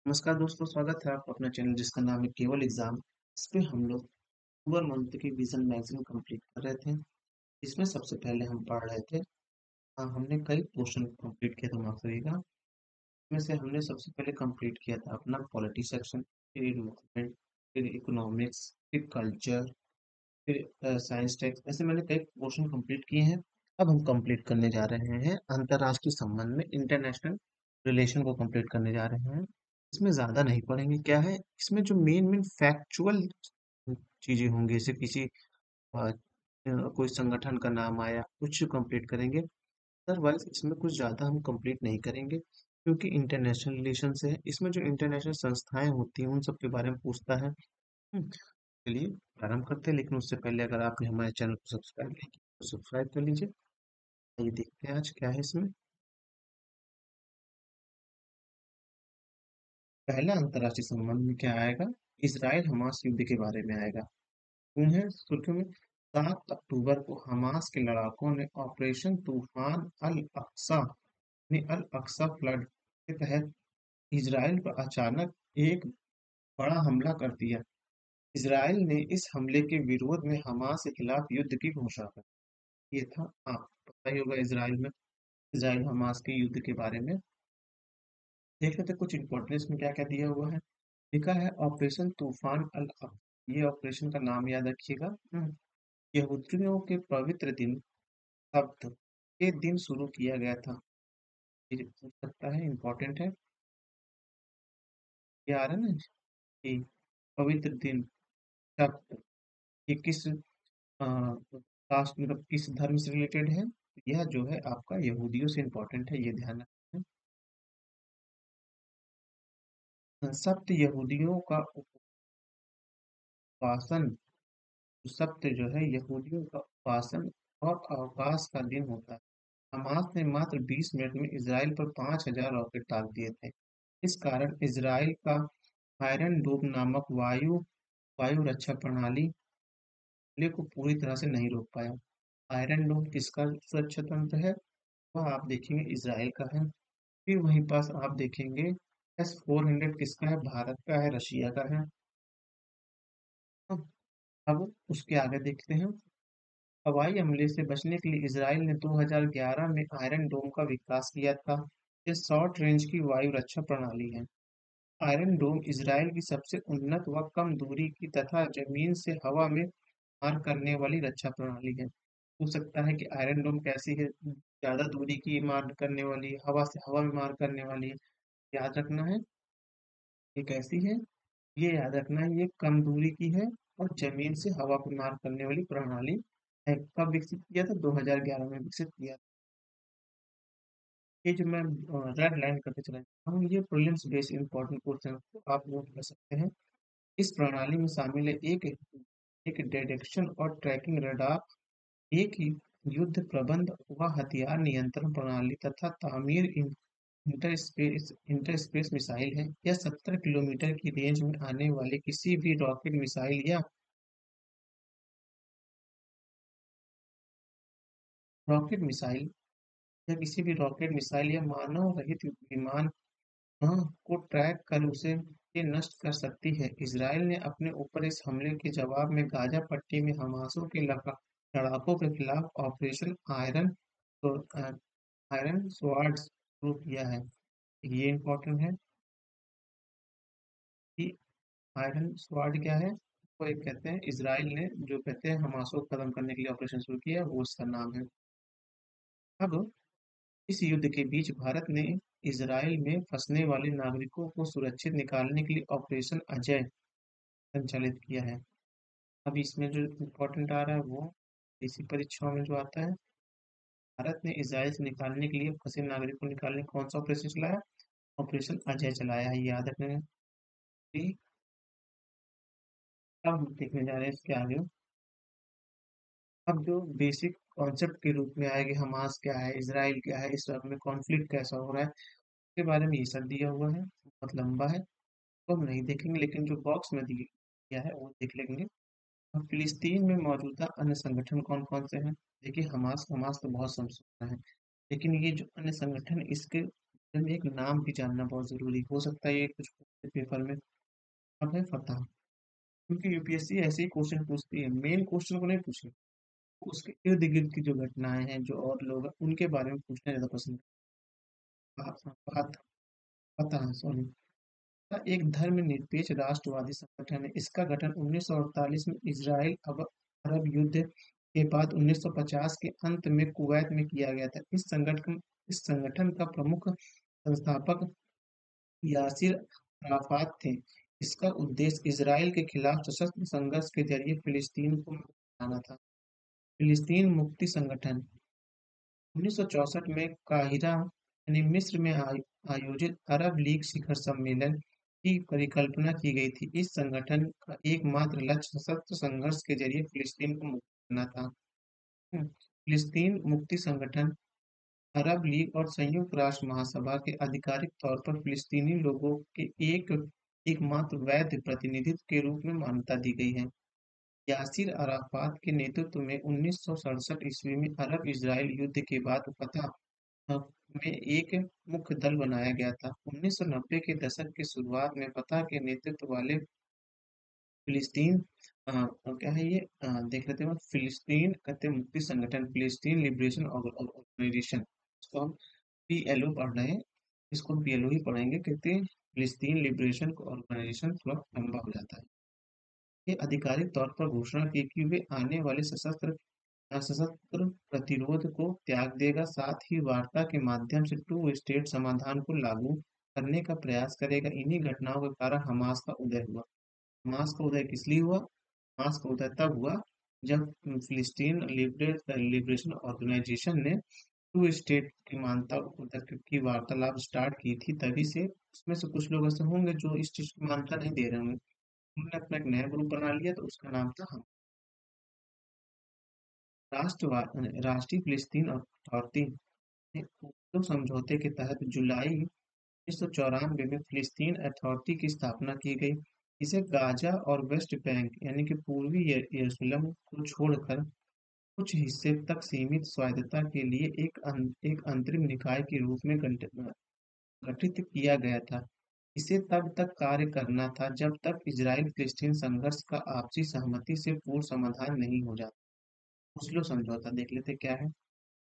नमस्कार दोस्तों, स्वागत है आपका अपने चैनल जिसका नाम है केवल एग्जाम। इस पे हम लोग अक्टूबर मंथ की विजन मैगजीन कंप्लीट कर रहे थे। इसमें सबसे पहले हम पढ़ रहे थे। हमने कई पोर्शन कंप्लीट किए थे, माफ करिएगा। इसमें से हमने सबसे पहले कंप्लीट किया था अपना पॉलिटी सेक्शन, फिर इन्वायरमेंट, फिर इकोनॉमिक्स, फिर कल्चर, फिर साइंस टेक्स। ऐसे मैंने कई पोर्शन कंप्लीट किए हैं। अब हम कंप्लीट करने जा रहे हैं अंतर्राष्ट्रीय संबंध में इंटरनेशनल रिलेशन को कंप्लीट करने जा रहे हैं। इसमें ज़्यादा नहीं पढ़ेंगे। क्या है इसमें जो मेन मेन फैक्चुअल चीज़ें होंगी, जैसे किसी कोई संगठन का नाम आया, कुछ कंप्लीट करेंगे। अदरवाइज इसमें कुछ ज़्यादा हम कंप्लीट नहीं करेंगे, क्योंकि इंटरनेशनल रिलेशन से है। इसमें जो इंटरनेशनल संस्थाएं होती हैं उन सब के बारे में पूछता है। चलिए प्रारंभ करते हैं, लेकिन उससे पहले अगर आपने हमारे चैनल को सब्सक्राइब नहीं किया तो सब्सक्राइब कर लीजिए। आइए देखते हैं आज क्या है इसमें। पहला अंतर्राष्ट्रीय संबंध में क्या आएगा? इसराइल हमास युद्ध के बारे में आएगा। उन्हें सुर्खियों में 7 अक्टूबर को हमास के लड़ाकों ने ऑपरेशन तूफान अल अक्सा ने अल अक्सा फ्लड के तहत इसराइल पर अचानक एक बड़ा हमला कर दिया। इसराइल ने इस हमले के विरोध में हमास के खिलाफ युद्ध की घोषणा कर दी। ये था, आप पता ही होगा इसराइल हमास के युद्ध के बारे में। देख लेते कुछ इंपॉर्टेंस में क्या क्या दिया हुआ है। लिखा है ऑपरेशन तूफान अल अक्सा। ये ऑपरेशन का नाम याद रखिएगा। यहूदियों के पवित्र दिन सब्त के दिन शुरू किया गया था। ये पूछ सकता है, इम्पोर्टेंट है। ये आ रहा है ना कि पवित्र दिन सब्त, ये किस कास्ट मतलब किस धर्म से रिलेटेड है? यह जो है आपका यहूदियों से इम्पोर्टेंट है, ये ध्यान रखना है। सब्त यहूदियों का उपासन, सब्त जो है यहूदियों का उपासन और अवकाश का दिन होता है। हमास ने मात्र 20 मिनट में इसराइल पर 5,000 रॉकेट दाग दिए थे। इस कारण इसराइल का आयरन डोम नामक वायु रक्षा प्रणाली हमले को पूरी तरह से नहीं रोक पाया। आयरन डोम किसका सुरक्षा तंत्र है? वह आप देखेंगे इसराइल का है। फिर वहीं पास आप देखेंगे S-400 किसका है? भारत का है, रशिया का है। अब उसके आगे देखते हैं। हवाई हमले से बचने के लिए इसराइल ने 2011 में आयरन डोम का विकास किया था। यह शॉर्ट रेंज की वायु रक्षा प्रणाली है। आयरन डोम इसराइल की सबसे उन्नत व कम दूरी की तथा जमीन से हवा में मार करने वाली रक्षा प्रणाली है। हो सकता है कि आयरन डोम कैसी है? ज्यादा दूरी की मार करने वाली है, हवा से हवा में मार करने वाली है। याद रखना है ये कैसी है। ये याद रखना है ये कम दूरी की है और जमीन से हवा को मार करने वाली प्रणाली है। कब विकसित किया था? 2011 में विकसित किया था। ये जो मैं रेड लाइन करके चला जाता हूँ, ये प्रीलिम्स बेस्ड इंपॉर्टेंट क्वेश्चन को आप नोट कर सकते हैं। इस प्रणाली में शामिल है एक एक डिटेक्शन और ट्रैकिंग रडार, एक ही युद्ध प्रबंध व हथियार नियंत्रण प्रणाली तथा तामीर इंटर स्पेस मिसाइल है। यह 70 किलोमीटर की रेंज में आने वाले किसी भी रॉकेट मिसाइल रॉकेट मिसाइल या मानव रहित विमान को ट्रैक कर उसे ये नष्ट कर सकती है। इसराइल ने अपने ऊपर इस हमले के जवाब में गाजा पट्टी में हमासों के लड़ाकों के खिलाफ ऑपरेशन तो, अ, आयरन स्वॉर्ड शुरू किया है। ये इम्पोर्टेंट है कि आयरन स्वॉर्ड क्या है। वो एक कहते हैं इसराइल ने जो कहते हैं हमासों को खत्म करने के लिए ऑपरेशन शुरू किया, वो उसका नाम है। अब इस युद्ध के बीच भारत ने इजराइल में फंसने वाले नागरिकों को सुरक्षित निकालने के लिए ऑपरेशन अजय संचालित किया है। अब इसमें जो इम्पोर्टेंट आ रहा है वो इसी परीक्षाओं में जो आता है, भारत ने इजराइल से निकालने के लिए फंसे नागरिकों को निकालने कौन सा ऑपरेशन चलाया? ऑपरेशन अजय चलाया है, याद रखना है। ठीक, अब हम देखने जा रहे हैं इसके आगे। अब जो बेसिक कॉन्सेप्ट के रूप में आएगी, हमास क्या है, इसराइल क्या है, इस वक्त में कॉन्फ्लिक्ट कैसा हो रहा है, उसके बारे में ये सब दिया हुआ है। बहुत लंबा है तो हम नहीं देखेंगे, लेकिन जो बॉक्स में दिया है वो देख लेंगे। अब फिलिस्तीन में मौजूदा अन्य संगठन कौन कौन से हैं? देखिए हमास हमास तो बहुत समझना है, लेकिन ये जो अन्य संगठन इसके में एक नाम भी जानना बहुत ज़रूरी हो सकता है ये कुछ पेपर में अब है फतह। क्योंकि यूपीएससी ऐसे ही क्वेश्चन पूछती है, मेन क्वेश्चन को नहीं पूछे, उसके इर्द-गिर्द की जो घटनाएँ हैं, जो और लोग हैं, उनके बारे में पूछना ज़्यादा पसंद फतह सॉरी। एक धर्मनिरपेक्ष राष्ट्रवादी संगठन है। इसका गठन 1948 में इजराइल अरब युद्ध के बाद 1950 के अंत में कुवैत में किया गया था। इस संगठन का प्रमुख संस्थापक यासिर अराफात थे। इसका उद्देश्य इजराइल के खिलाफ सशस्त्र संघर्ष के जरिए फिलिस्तीन को मुक्त कराना था। फिलिस्तीन मुक्ति संगठन 1964 में काहिरा यानी मिस्र में आयोजित अरब लीग शिखर सम्मेलन की परिकल्पना की गई थी। इस संगठन का एकमात्र लक्ष्य सशस्त्र संघर्ष के जरिए फिलिस्तीन को मुक्त करना था। फिलिस्तीन मुक्ति संगठन अरब लीग और संयुक्त राष्ट्र महासभा के आधिकारिक तौर पर फिलिस्तीनी लोगों के एकमात्र वैध प्रतिनिधित्व के रूप में मान्यता दी गई है। यासिर अराफात के नेतृत्व में 1967 ईस्वी में अरब-इजराइल युद्ध के बाद फतह में एक मुख्य दल बनाया गया था। 1990 के दशक की शुरुआत में फतह के नेतृत्व वाले फिलिस्तीन क्या है ये देख लेते हैं। फिलिस्तीन कहते हैं मुक्ति संगठन, फिलिस्तीन लिबरेशन ऑर्गेनाइजेशन, इसको हम पीएलओ पढ़ रहे हैं, इसको पीएलओ ही पढ़ेंगे। कहते हैं फिलिस्तीन लिबरेशन ऑर्गेनाइजेशन, थोड़ा लंबा हो जाता है। ये आधिकारिक तौर पर घोषणा की कि वे आने वाले सशस्त्र प्रतिरोध को त्याग देगा, साथ ही वार्ता के माध्यम से टू स्टेट समाधान को लागू करने का प्रयास करेगा। इन्हीं घटनाओं के कारण हमास का उदय हुआ। हमास का उदय किस लिए हुआ? हमास का उदय तब हुआ जब फिलिस्तीन लिबरेशन ऑर्गेनाइजेशन ने टू स्टेट की मान्यता तक की वार्तालाप स्टार्ट की थी। तभी से उसमें से कुछ लोग ऐसे होंगे जो इस चीज की मान्यता नहीं दे रहे होंगे, उन्होंने अपना एक नया ग्रुप बना लिया, तो उसका नाम था हम। राष्ट्रीय फिलिस्तीन अथॉरिटी ने ओस्लो समझौते के तहत जुलाई 1994 में फिलिस्तीन अथॉरिटी की स्थापना की गई। इसे गाजा और वेस्ट बैंक यानी कि पूर्वी यरूशलेम को छोड़कर कुछ हिस्से तक सीमित स्वायत्तता के लिए एक अंतरिम निकाय के रूप में गठित किया गया था। इसे तब तक कार्य करना था जब तक इजराइल-फिलिस्तीन संघर्ष का आपसी सहमति से पूर्ण समाधान नहीं हो जाता। ओस्लो समझौता देख लेते क्या है।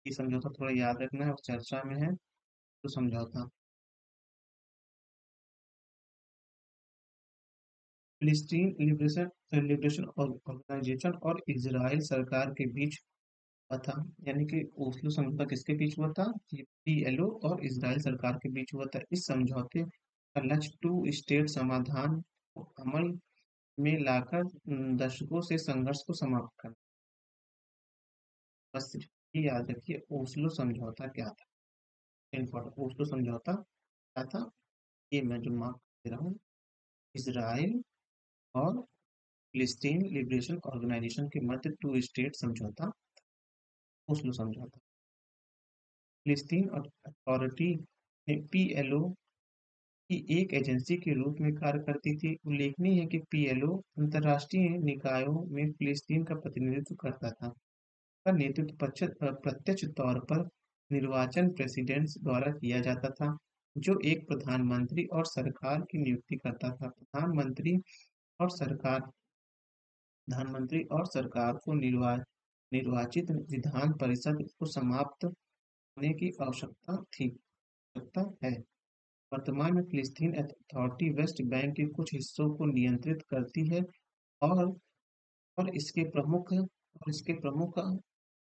ये समझौता थोड़ा याद रखना है और चर्चा में है। तो समझौता फिलिस्तीन लिबरेशन ऑर्गेनाइजेशन और इजराइल सरकार के बीच हुआ था। यानी कि ओस्लो समझौता किसके बीच हुआ था? ये पीएलओ और इजराइल सरकार के बीच हुआ था। इस समझौते का लक्ष्य टू स्टेट समाधान को अमल में लाकर दशकों से संघर्ष को समाप्त करना। बस ये याद रखिए ओस्लो समझौता क्या था। इम्पोर्टेंट ओस्लो समझौता क्या था, ये मैं जो मार्क दे रहा हूँ। इजराइल और फिलिस्तीन लिबरेशन ऑर्गेनाइजेशन के मध्य टू स्टेट समझौता, ओस्लो समझौता। फिलिस्तीन अथॉरिटी ने पीएलओ की एक एजेंसी के रूप में कार्य करती थी। उल्लेखनीय है कि पीएलओ अंतर्राष्ट्रीय निकायों में फिलिस्तीन का प्रतिनिधित्व करता था। का नेतृत्व प्रत्यक्ष तौर पर निर्वाचन प्रेसिडेंट्स द्वारा किया जाता था, जो एक प्रधानमंत्री की नियुक्ति करता था। और सरकार प्रधानमंत्री और सरकार को निर्वाचित विधान परिषद को समाप्त होने की आवश्यकता है। वर्तमान में फिलिस्तीन अथॉरिटी वेस्ट बैंक के कुछ हिस्सों को नियंत्रित करती है और और इसके प्रमुख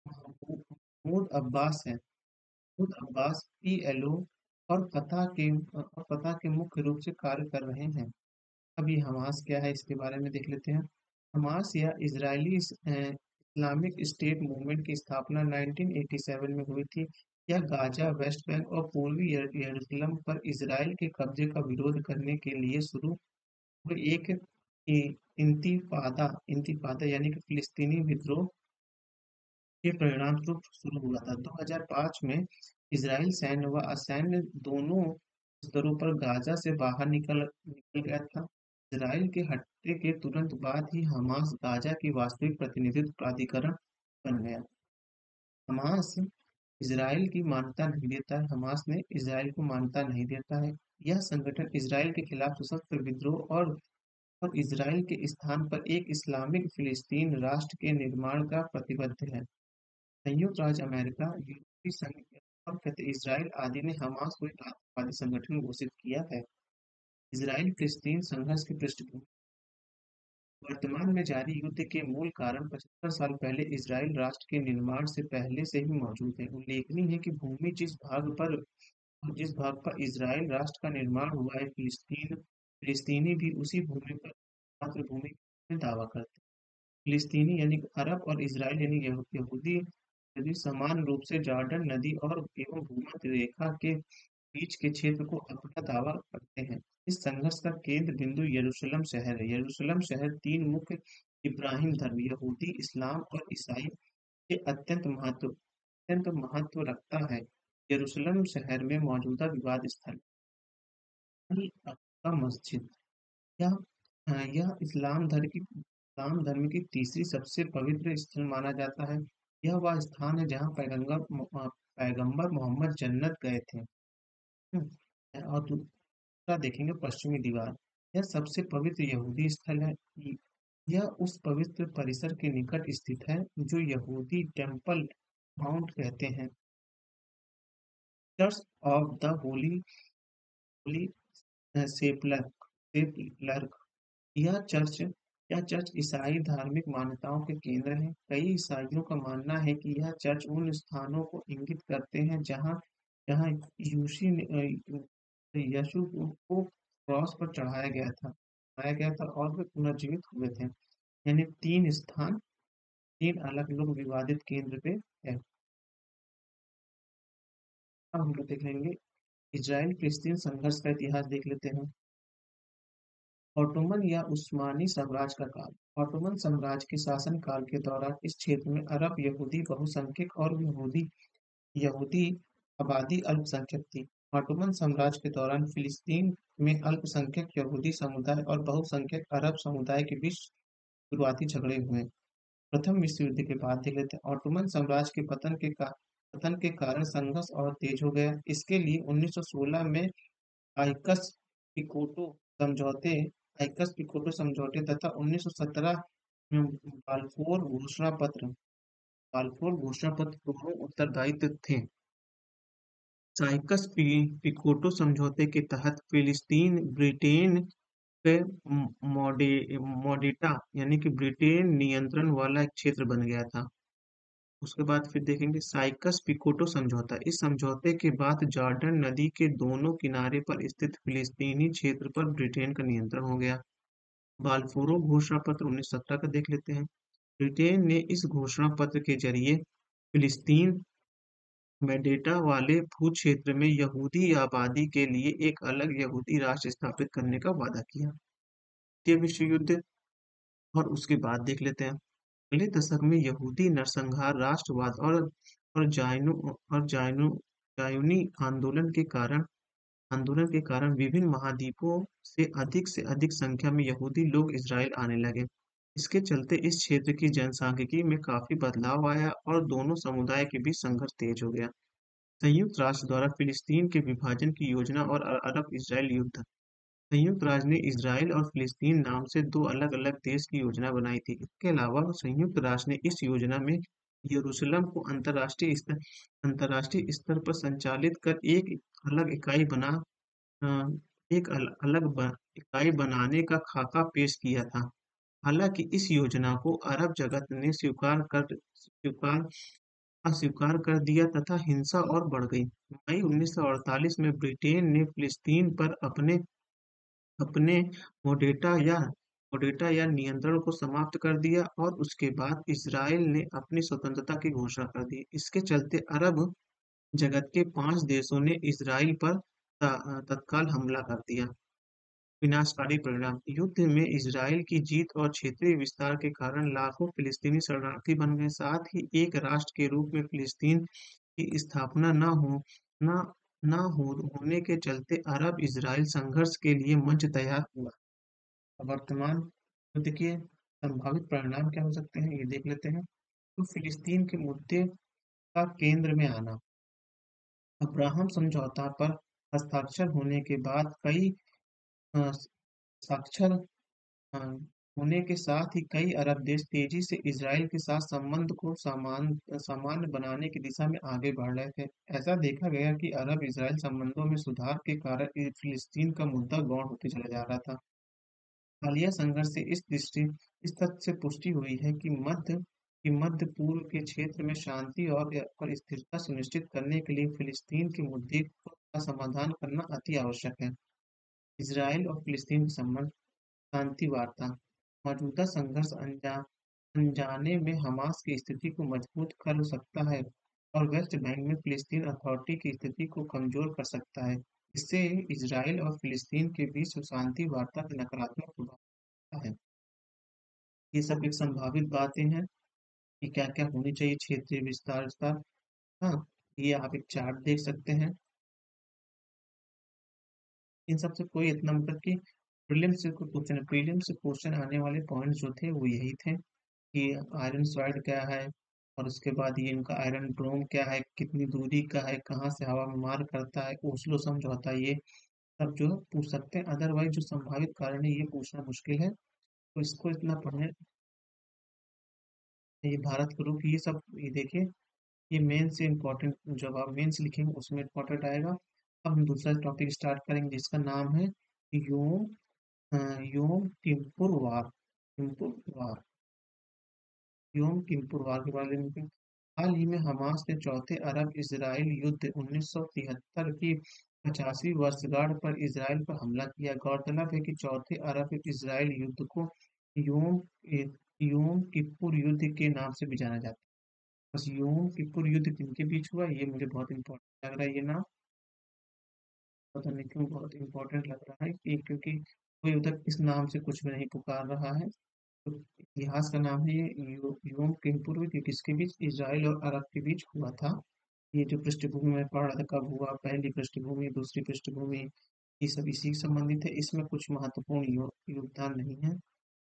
महमूद अब्बास हैं। महमूद अब्बास पीएलओ और फतह के मुख्य रूप से कार्य कर रहे हैं। अब ये हमास क्या है, इसके बारे में देख लेते हैं। हमास या इजरायली इस्लामिक स्टेट मूवमेंट की स्थापना 1987 में हुई थी। यह गाजा, वेस्ट बैंक और पूर्वी यरूशलेम पर इजराइल के कब्जे का विरोध करने के लिए शुरू हुई एक इंतिफादा यानी कि फिलिस्तीनी विद्रोह के परिणामस्वरूप शुरू हुआ था। 2005 में इजराइल सैन्य व असैन्य दोनों स्तरों पर गाजा से बाहर निकल निकल गया था। इजराइल के हटने के तुरंत बाद ही हमास गाजा की वास्तविक प्रतिनिधित्व प्राधिकरण बन गया। हमास इजराइल की मान्यता नहीं देता है, हमास ने इजराइल को मान्यता नहीं देता है। यह संगठन इजराइल के खिलाफ सशस्त्र विद्रोह और इजराइल के स्थान पर एक इस्लामिक फिलिस्तीन राष्ट्र के निर्माण का प्रतिबद्ध है। संयुक्त राज्य अमेरिका, यूरोपीय संघ और इजराइल आदि ने हमास को एक आतंकवादी संगठन घोषित किया है। इजराइल फिलिस्तीन संघर्ष की पृष्ठभूमि वर्तमान में जारी युद्ध के मूल कारण 75 साल पहले इजराइल राष्ट्र के निर्माण से पहले से ही मौजूद है। उल्लेखनीय है कि भूमि जिस भाग पर इजराइल राष्ट्र का निर्माण हुआ है, फिलिस्तीनी भी उसी भूमि पर मातृभूमि में दावा करते हैं। फिलिस्तीनी यानी कि अरब और इजराइल यानी यहूदी यदि समान रूप से जॉर्डन नदी और एवं भूमध्य रेखा के बीच के क्षेत्र को अपना दावा करते हैं। इस संघर्ष का केंद्र बिंदु यरूशलेम शहर है। यरूशलेम शहर तीन मुख्य इब्राहिम धर्म यहूदी, इस्लाम और ईसाई के अत्यंत महत्व रखता है। यरूशलेम शहर में मौजूदा विवाद स्थल अल अक्सा मस्जिद यह यह इस्लाम धर्म की तीसरी सबसे पवित्र स्थल माना जाता है। यह वह स्थान है जहाँ पैगंबर मोहम्मद जन्नत गए थे। और दूसरा देखेंगे पश्चिमी दीवार। यह सबसे पवित्र यहूदी स्थल है। यह उस पवित्र परिसर के निकट स्थित है जो यहूदी टेम्पल माउंट कहते हैं। चर्च ऑफ द होली सेपलर यह चर्च ईसाई धार्मिक मान्यताओं के केंद्र है। कई ईसाइयों का मानना है कि यह चर्च उन स्थानों को इंगित करते हैं जहाँ जहाँ यीशु को क्रॉस पर चढ़ाया गया था और वे पुनर्जीवित हुए थे। यानी तीन स्थान तीन अलग अलग विवादित केंद्र पे है। अब हम लोग देखेंगे इजराइल फिलिस्तीन संघर्ष का इतिहास देख लेते हैं। ऑटोमन या उस्मानी साम्राज्य का काल। ऑटोमन साम्राज्य के शासन काल के दौरान इस क्षेत्र में अरब यहूदी बहुसंख्यक और यहूदी यहूदी आबादी अल्पसंख्यक थी। ऑटोमन साम्राज्य के दौरान फिलिस्तीन में अल्पसंख्यक यहूदी समुदाय और बहुसंख्यक अरब समुदाय के बीच शुरुआती झगड़े हुए। प्रथम विश्व युद्ध के बाद देख लेते हैं। ऑटोमन साम्राज्य के पतन के कारण संघर्ष और तेज हो गया। इसके लिए 1916 में आइकस पिकोटो समझौते आइकस पिकोटो समझौते तथा 1917 में बाल्फोर घोषणा पत्र दोनों उत्तरदायित्व थे। पिकोटो समझौते के तहत फिलिस्तीन ब्रिटेन के मोडेटा यानी कि ब्रिटेन नियंत्रण वाला एक क्षेत्र बन गया था। उसके बाद फिर देखेंगे साइकस पिकोटो समझौता। इस समझौते के बाद जॉर्डन नदी के दोनों किनारे पर स्थित फिलिस्तीनी क्षेत्र पर ब्रिटेन का नियंत्रण हो गया। बाल्फोरो घोषणा पत्र 1917 का देख लेते हैं। ब्रिटेन ने इस घोषणा पत्र के जरिए फिलिस्तीन मेडेटा वाले भूक्षेत्र में यहूदी आबादी के लिए एक अलग यहूदी राष्ट्र स्थापित करने का वादा किया। द्वितीय विश्व युद्ध और उसके बाद देख लेते हैं। अगले दशक में यहूदी नरसंहार, राष्ट्रवाद और जायोनी आंदोलन के कारण विभिन्न महाद्वीपों से अधिक संख्या में यहूदी लोग इजराइल आने लगे। इसके चलते इस क्षेत्र की जनसांख्यिकी में काफी बदलाव आया और दोनों समुदाय के बीच संघर्ष तेज हो गया। संयुक्त राष्ट्र द्वारा फिलिस्तीन के विभाजन की योजना और अरब इजराइल युद्ध। संयुक्त राष्ट्र ने इजराइल और फिलिस्तीन नाम से दो अलग अलग देश की योजना बनाई थी। इसके अलावा संयुक्त राष्ट्र ने इस योजना में यरूशलेम को अंतर्राष्ट्रीय स्तर पर संचालित कर अलग इकाई बना अ, इकाई बनाने का खाका पेश किया था। हालांकि इस योजना को अरब जगत ने अस्वीकार कर दिया तथा हिंसा और बढ़ गई। मई 1948 में ब्रिटेन ने फिलिस्तीन पर अपने अपने मोडेटा या नियंत्रण को समाप्त कर दिया और उसके बाद इसराइल ने अपनी स्वतंत्रता की घोषणा कर दी। इसके चलते अरब जगत के 5 देशों ने इसराइल पर तत्काल हमला कर दिया। विनाशकारी परिणाम। युद्ध में इसराइल की जीत और क्षेत्रीय विस्तार के कारण लाखों फिलिस्तीनी शरणार्थी बन गए। साथ ही एक राष्ट्र के रूप में फिलिस्तीन की स्थापना न होने के चलते अरब इजराइल संघर्ष के लिए मंच तैयार हुआ। वर्तमान युद्ध के संभावित परिणाम क्या हो सकते हैं ये देख लेते हैं। तो फिलिस्तीन के मुद्दे का केंद्र में आना। अब्राहम समझौता पर हस्ताक्षर होने के बाद कई अ, साक्षर अ, होने के साथ ही कई अरब देश तेजी से इजराइल के साथ संबंध को सामान्य बनाने की दिशा में आगे बढ़ रहे थे। ऐसा देखा गया कि अरब इजराइल संबंधों में सुधार के कारण फिलिस्तीन का मुद्दा गौण होते चला जा रहा था। हालिया संघर्ष से इस तथ्य से पुष्टि हुई है कि मध्य पूर्व के क्षेत्र में शांति और स्थिरता सुनिश्चित करने के लिए फिलिस्तीन के मुद्दे का समाधान करना अति आवश्यक है। इसराइल और फिलिस्तीन के संबंध शांति वार्ता मौजूदा संघर्ष अनजाने में हमास की स्थिति को मजबूत कर सकता है और वेस्ट बैंक में फिलिस्तीन अथॉरिटी की स्थिति को कमजोर कर सकता है। इससे इसराइल और फिलिस्तीन के बीच शांति वार्ता के नकारात्मक प्रभाव पड़ता है। ये सब एक संभावित बातें हैं कि क्या क्या होनी चाहिए क्षेत्रीय विस्तार विस्तार। हाँ, ये आप एक चार्ट देख सकते हैं। इन सब से कोई इतना मतलब कि प्रीलिम से क्वेश्चन आने वाले पॉइंट जो थे वो यही थे कि आयरन स्वॉर्ड क्या है, और उसके बाद ये इनका आयरन ड्रोम क्या है, कितनी दूरी का है, कहाँ से हवा में मार करता है, ओस्लो समझौता, ये सब जो है पूछ सकते हैं। अदरवाइज जो संभावित कारण है ये पूछना मुश्किल है, तो इसको इतना पढ़ने। ये भारत का रुख, ये सब ये देखिए, ये मेन से इम्पोर्टेंट, जब आप मेंस लिखेंगे उसमें इम्पोर्टेंट आएगा। अब हम दूसरा टॉपिक स्टार्ट करेंगे जिसका नाम है योम योम किपुर वार। किपुर वार, योम किपुर वार के बारे में। हाल ही में हमास ने चौथे अरब इसराइल युद्ध 1973 की 50वीं वर्षगांठ पर इसराइल पर हमला किया। गौरतलब है कि चौथे अरब इसराइल युद्ध को योम योम किपुर युद्ध के नाम से भी जाना जाता है। बस योम किपुर युद्ध किनके बीच हुआ ये मुझे बहुत इंपॉर्टेंट लग रहा है ये नाम। पता नहीं क्यों बहुत इंपॉर्टेंट लग रहा है कि क्योंकि कोई उधर इस नाम से कुछ भी नहीं पुकार रहा है। तो इतिहास का नाम है ये योम किपुर युद्ध, किसके बीच, इसराइल और अरब के बीच हुआ था। ये जो पृष्ठभूमि में पढ़ रहा था कब हुआ, पहली पृष्ठभूमि, दूसरी पृष्ठभूमि, ये सब इसी से संबंधित है। इसमें कुछ महत्वपूर्ण योगदान नहीं है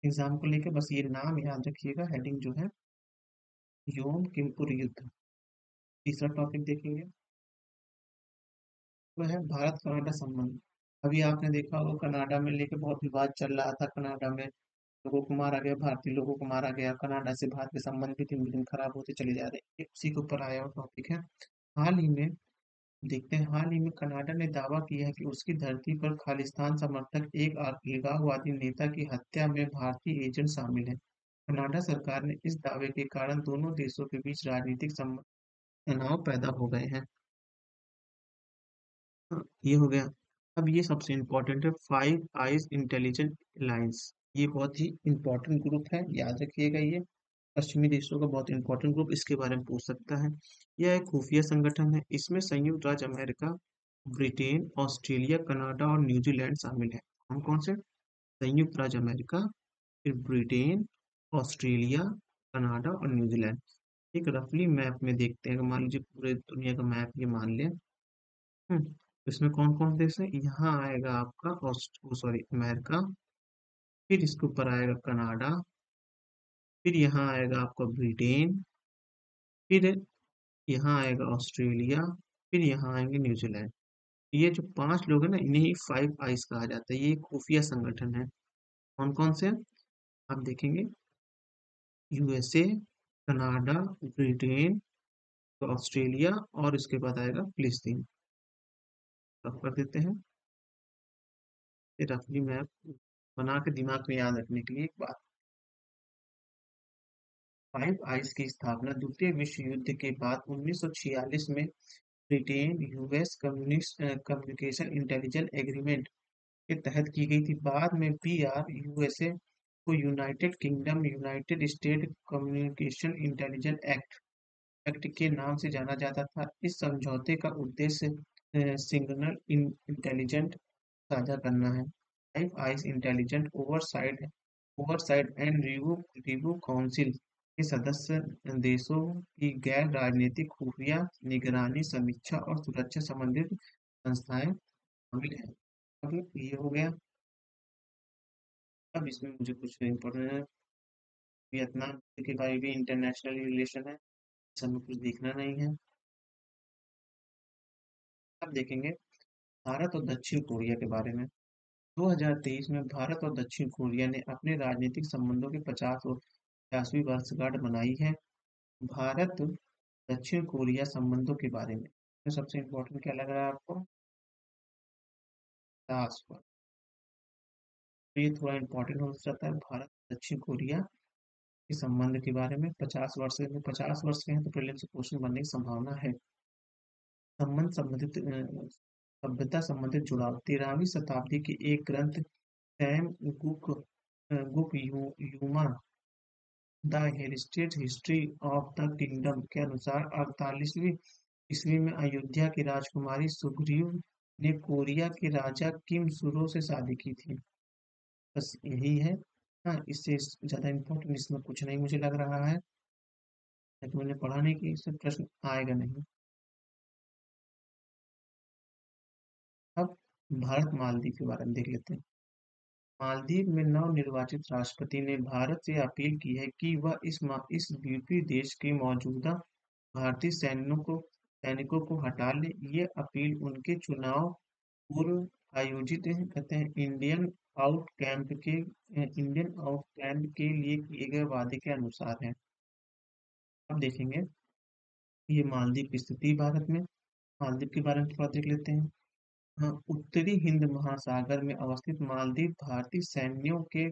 एग्जाम को लेकर, बस ये नाम याद रखिएगा, हेडिंग जो है योम किपुर युद्ध। तीसरा टॉपिक देखेंगे, वह है भारत कनाडा संबंध। अभी आपने देखा होगा कनाडा में लेके बहुत विवाद चल रहा था, कनाडा में लोगों को मारा गया, भारतीय लोगों को मारा गया, कनाडा से भारत के संबंध भी दिन ब दिन खराब होते चले जा रहे हैं। ये उसी के ऊपर आया हुआ टॉपिक है। हाल ही में देखते हैं, हाल ही में कनाडा ने दावा किया है कि उसकी धरती पर खालिस्तान समर्थक एक अलगाववादी नेता की हत्या में भारतीय एजेंट शामिल है। कनाडा सरकार ने इस दावे के कारण दोनों देशों के बीच राजनीतिक तनाव पैदा हो गए हैं। हाँ, ये हो गया। अब ये सबसे इम्पोर्टेंट है, फाइव आइज इंटेलिजेंट अलायंस। ये बहुत ही इम्पोर्टेंट ग्रुप है, याद रखिएगा। ये पश्चिमी देशों का बहुत इंपॉर्टेंट ग्रुप, इसके बारे में पूछ सकता है। यह एक खुफिया संगठन है, इसमें संयुक्त राज्य अमेरिका, ब्रिटेन, ऑस्ट्रेलिया, कनाडा और न्यूजीलैंड शामिल है। कौन कौन से? संयुक्त राज्य अमेरिका, फिर ब्रिटेन, ऑस्ट्रेलिया, कनाडा और न्यूजीलैंड। एक रफली मैप में देखते हैं, मान लीजिए पूरे दुनिया का मैप ये मान लें। तो इसमें कौन कौन से देश है? यहाँ आएगा आपका सॉरी अमेरिका, फिर इसके ऊपर आएगा कनाडा, फिर यहाँ आएगा आपका ब्रिटेन, फिर यहाँ आएगा ऑस्ट्रेलिया, फिर यहाँ आएंगे न्यूजीलैंड। ये जो पांच लोग हैं ना, इन्हें फाइव आइज कहा जाता है। ये एक खुफिया संगठन है। कौन कौन से? आप देखेंगे, यूएसए, कनाडा, ब्रिटेन, ऑस्ट्रेलिया और इसके बाद आएगा फिलिस्तीन। सब कर देते हैं। ये रफली मैप बना के दिमाग में याद रखने के लिए एक बात। फाइव आइज की स्थापना द्वितीय विश्व युद्ध के बाद 1946 में Britain US communication intelligence agreement के तहत की गई थी। बाद में पीआर यूएसए को United kingdom United state communication intelligence act के नाम से जाना जाता था। इस समझौते का उद्देश्य सिग्नल इंटेलिजेंस साझा करना है। Five eyes intelligent oversight and review council के सदस्य देशों की गैर राजनीतिक खुफिया निगरानी, समीक्षा और सुरक्षा संबंधित संस्थाएं शामिल हैं। अब ये हो गया। अब इसमें मुझे कुछ इम्पोर्टेंट, वियतनाम के बारे भी इंटरनेशनल रिलेशन है, सब में कुछ देखना नहीं है। अब देखेंगे भारत और दक्षिण कोरिया के बारे में। 2023 में भारत और दक्षिण कोरिया ने अपने राजनीतिक संबंधों की 50वीं वर्षगांठ मनाई है। भारत दक्षिण कोरिया संबंधों के बारे में तो सबसे इम्पोर्टेंट क्या लग रहा है आपको? 50 वर्ष। तो ये थोड़ा इम्पोर्टेंट हो जाता है, भारत दक्षिण कोरिया के संबंध के बारे में 50 वर्ष के हैं तो प्रीलिम्स से क्वेश्चन बनने की संभावना है। संबंध संबंधित सभ्यता संबंधित जुड़ाव 13वीं शताब्दी के एक ग्रंथ सैम गुक यूमा the heritage history of the kingdom के अनुसार 48वीं ईस्वी में अयोध्या की राजकुमारी सुग्रीव ने कोरिया के राजा किम सुरो से शादी की थी। बस यही है। हाँ, इससे ज्यादा इम्पोर्टेंट इसमें कुछ नहीं मुझे लग रहा है, लेकिन मैंने पढ़ा नहीं कि इससे प्रश्न आएगा नहीं। अब भारत मालदीव के बारे में देख लेते हैं। मालदीव में नवनिर्वाचित राष्ट्रपति ने भारत से अपील की है कि वह इस द्वीपीय देश के मौजूदा भारतीय सैनिकों को हटा ले। ये अपील उनके चुनाव पूर्व आयोजित कहते हैं इंडियन आउट कैंप के लिए किए गए वादे के अनुसार है। अब देखेंगे ये मालदीव की स्थिति भारत में। मालदीव के बारे में थोड़ा देख लेते हैं। हाँ, उत्तरी हिंद महासागर में अवस्थित मालदीव भारतीय सैन्यों के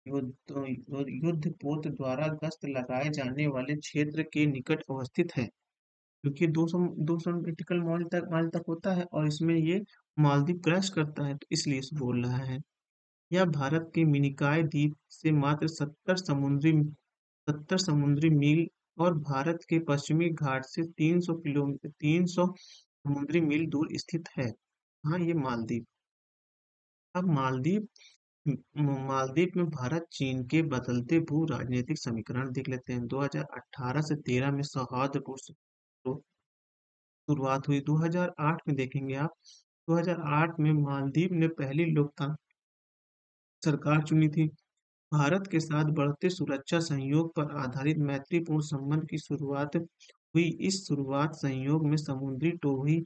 युद्धपोत द्वारा गश्त लगाए जाने वाले क्षेत्र के निकट अवस्थित है, क्योंकि 200 नॉटिकल माइल तक होता है और इसमें ये मालदीव क्रैश करता है, तो इसलिए इसे बोल रहा है। यह भारत के मिनिकॉय द्वीप से मात्र 70 समुद्री मील और भारत के पश्चिमी घाट से 300 समुद्री मील दूर स्थित है। हाँ, ये मालदीव। अब मालदीव में भारत चीन के बदलते भू राजनीतिक समीकरण देख लेते हैं। 2018 से 13 में सौहार्दपूर्ण शुरुआत हुई। 2008 में देखेंगे आप, 2008 में मालदीव ने पहली लोकतांत्रिक सरकार चुनी थी। भारत के साथ बढ़ते सुरक्षा सहयोग पर आधारित मैत्रीपूर्ण संबंध की शुरुआत हुई। इस शुरुआत सहयोग में समुद्री टोही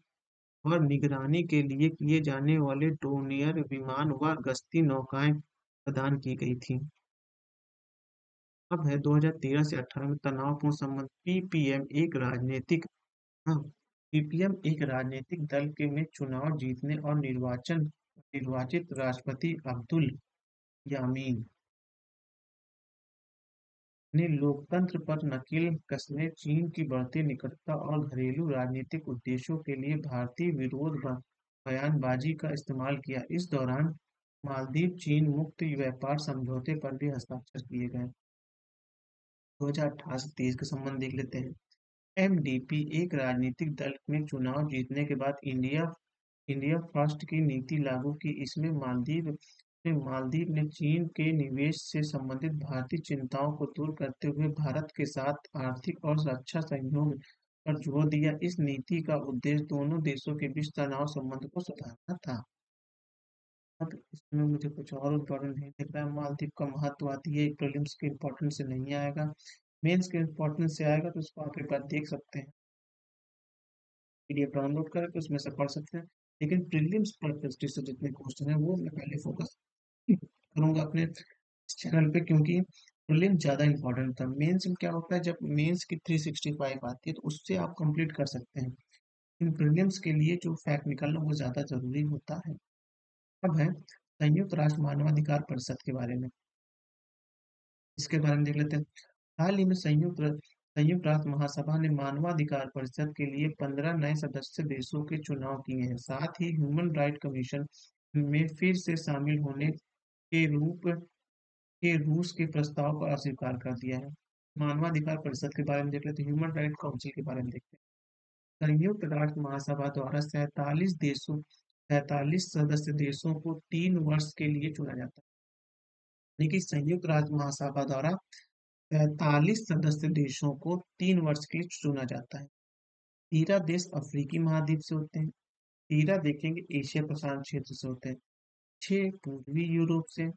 और निगरानी के लिए किए जाने वाले डोनियर विमान व गश्ती नौकाएं प्रदान की गई थी। अब है 2013 से 18 में तनावपूर्ण संबंध। हाँ, पीपीएम एक राजनीतिक दल के में चुनाव जीतने और निर्वाचित राष्ट्रपति अब्दुल यामीन ने लोकतंत्र पर नकेल कसने, चीन की बढ़ती निकटता और घरेलू राजनीतिक उद्देश्यों के लिए भारतीय विरोध बयानबाजी का इस्तेमाल किया। इस दौरान मालदीव चीन मुक्त व्यापार समझौते पर भी हस्ताक्षर किए गए। 2018 से 23 के संबंध देख लेते हैं। एमडीपी एक राजनीतिक दल में चुनाव जीतने के बाद इंडिया इंडिया फर्स्ट की नीति लागू की। इसमें मालदीव ने चीन के निवेश से संबंधित भारतीय चिंताओं को दूर करते हुए भारत के साथ आर्थिक और रक्षा सहयोग पर जोर दिया। इस नीति का उद्देश्य दोनों देशों के बीच तनाव संबंध को सुधारना था। अब इसमें मुझे कुछ और इम्पोर्टेंट नहीं दिख रहा है। मालदीव का महत्व आती है, प्रीलिम्स के इम्पोर्टेंस से नहीं आएगा, मेंस के इम्पोर्टेंस से आएगा, तो उसको आप एक बार देख सकते हैं, पीडीएफ डाउनलोड करके उसमें से पढ़ सकते हैं। लेकिन प्रीलिम्स पर प्रेस्टीज से जितने क्वेश्चन है वो मैं पहले फोकस करूंगा अपने चैनल पे, क्योंकि प्रीलिम्स ज़्यादा इंपॉर्टेंट था। मेंस में क्या होता है, जब मेंस की 365 आती है तो उससे आप कंप्लीट कर सकते हैं। इन प्रीलिम्स के लिए जो फैक्ट निकालना वो ज़्यादा जरूरी होता है। अब है संयुक्त राष्ट्र मानवाधिकार परिषद के बारे में। इसके बारे में देख लेते हैं। हाल ही में संयुक्त राष्ट्र महासभा ने मानवाधिकार परिषद के लिए 15 नए सदस्य देशों के चुनाव किए हैं। साथ ही ह्यूमन राइट कमीशन में फिर से शामिल होने के रूप के रूस के प्रस्ताव को अस्वीकार कर दिया है। मानवाधिकार परिषद के बारे में देख लेते हैं। ह्यूमन राइट काउंसिल के बारे में देखते हैं। संयुक्त राष्ट्र महासभा द्वारा 47 सदस्य देशों को 3 वर्ष के लिए चुना जाता है। यानी कि संयुक्त राष्ट्र महासभा द्वारा 43 सदस्य देशों को 3 वर्ष के लिए चुना जाता है। 13 देश अफ्रीकी महाद्वीप से होते हैं। 13 देखेंगे एशिया प्रशांत क्षेत्र से होते हैं। 6 पूर्वी यूरोप से,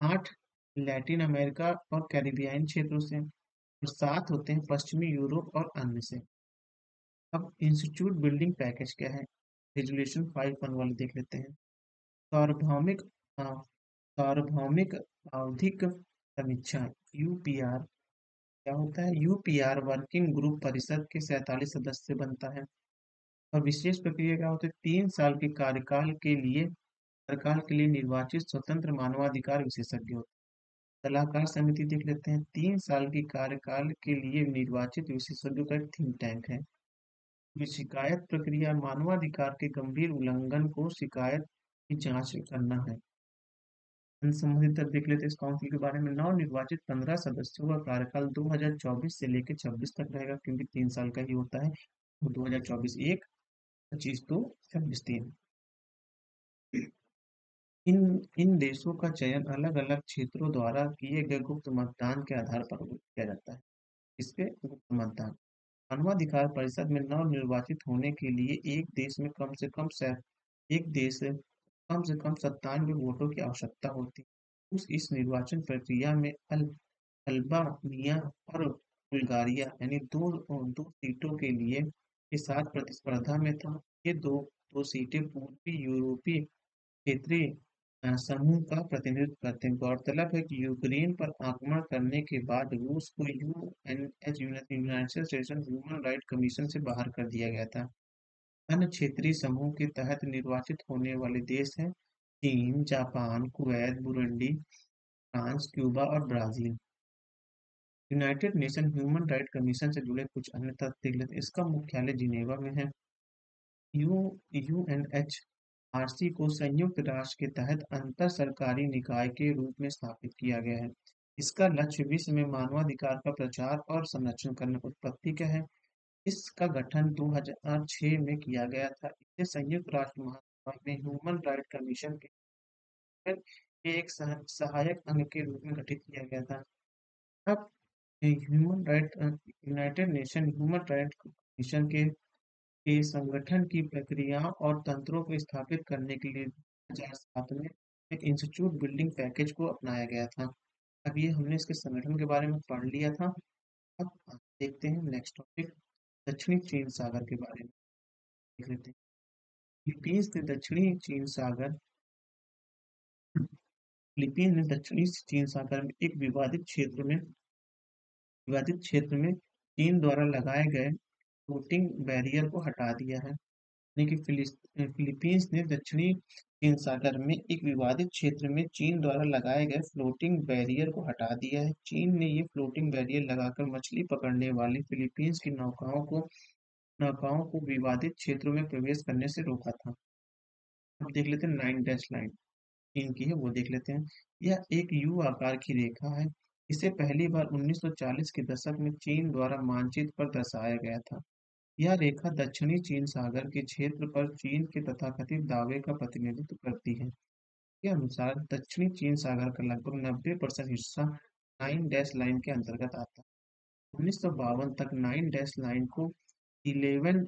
8 लैटिन अमेरिका और कैरिबियाई क्षेत्रों से, और 7 होते हैं पश्चिमी यूरोप और अन्य से। अब इंस्टीट्यूट बिल्डिंग पैकेज क्या है रेजुलेशन 511 देख लेते हैं। सार्वभौमिक अ, सार्वभौमिक आवधिक समीक्षा यूपीआर क्या होता है? यूपीआर वर्किंग ग्रुप परिषद के 47 सदस्य से बनता है। और विशेष प्रक्रिया क्या होती है? 3 साल के कार्यकाल के लिए निर्वाचित स्वतंत्र मानवाधिकार विशेषज्ञ होते हैं। सलाहकार समिति देख लेते हैं। 3 साल की कार्यकाल के लिए निर्वाचित विशेषज्ञों का एक थिंक टैंक है। शिकायत प्रक्रिया मानवाधिकार के गंभीर उल्लंघन को शिकायत की जांच करना है। संबंधित देख लेते हैं इस काउंसिल के बारे में। नव निर्वाचित 15 सदस्यों का कार्यकाल 2024 से लेकर 26 तक रहेगा, क्योंकि 3 साल का ही होता है। तो 2024 एक, 25 दो, 26 तीन। इन इन देशों का चयन अलग अलग क्षेत्रों द्वारा किए गए गुप्त मतदान के आधार पर किया जाता है। इसके गुप्त मतदान मानवाधिकार परिषद में नव निर्वाचित होने के लिए एक देश से कम 97 वोटों की आवश्यकता होती है। इस निर्वाचन प्रक्रिया में अल्बानिया और बुल्गारिया यानी दो सीटों के लिए के साथ प्रतिस्पर्धा में था। ये दो सीटें पूर्वी यूरोपीय क्षेत्रीय समूह का प्रतिनिधित्व करते हैं। गौरतलब है कि यूक्रेन पर आक्रमण करने के बाद रूस को United Nation Human Right Commission से बाहर कर दिया गया था। अन्य क्षेत्रीय समूह के तहत निर्वाचित होने वाले देश हैं चीन, Japan, Kuwait, Burundi, France, Cuba और Brazil. United Nation Human Right Commission से जुड़े कुछ अन्य तथ्य देख लेते हैं। इसका मुख्यालय जिनेवा में है। यूएनएचआरसी को संयुक्त राष्ट्र के तहत अंतर सरकारी निकाय के रूप में स्थापित किया गया है। इसका लक्ष्य विश्व में मानवाधिकार का प्रचार और संरक्षण करना। उत्पत्ति क्या है? इसका गठन 2006 में किया गया था। इसे संयुक्त राष्ट्र महासभा में ह्यूमन राइट कमीशन के एक सहायक अंग के रूप में गठित किया गया था। अब human right United Nation Human Right commission के संगठन की प्रक्रियाओं और तंत्रों को स्थापित करने के लिए 2007 में एक इंस्टीट्यूट बिल्डिंग पैकेज को अपनाया गया था। अब ये हमने इसके संगठन के बारे में पढ़ लिया था। अब देखते हैं नेक्स्ट टॉपिक, दक्षिणी चीन सागर के बारे में देख लेते हैं। फिलीपींस ने दक्षिणी चीन सागर फिलीपींस ने दक्षिणी चीन सागर में एक विवादित क्षेत्र में चीन द्वारा लगाए गए फ्लोटिंग बैरियर को हटा दिया है। यानी कि फिलीपींस ने दक्षिणी चीन सागर में एक विवादित क्षेत्र में चीन द्वारा लगाए गए फ्लोटिंग बैरियर को हटा दिया है। चीन ने ये फ्लोटिंग बैरियर लगाकर मछली पकड़ने वाली फिलीपींस की नौकाओं को विवादित क्षेत्रों में प्रवेश करने से रोका था। अब देख लेते हैं 9 डैश लाइन चीन की है, वो देख लेते हैं। यह एक यू आकार की रेखा है। इसे पहली बार 1940 के दशक में चीन द्वारा मानचित्र पर दर्शाया गया था। यह रेखा दक्षिणी चीन सागर के क्षेत्र पर चीन के तथाकथित दावे का प्रतिनिधित्व करती है। के अनुसार दक्षिणी चीन सागर का लगभग 90% हिस्सा 9 डैश लाइन के अंतर्गत आता है। 1952 तक 9 डैश लाइन को 11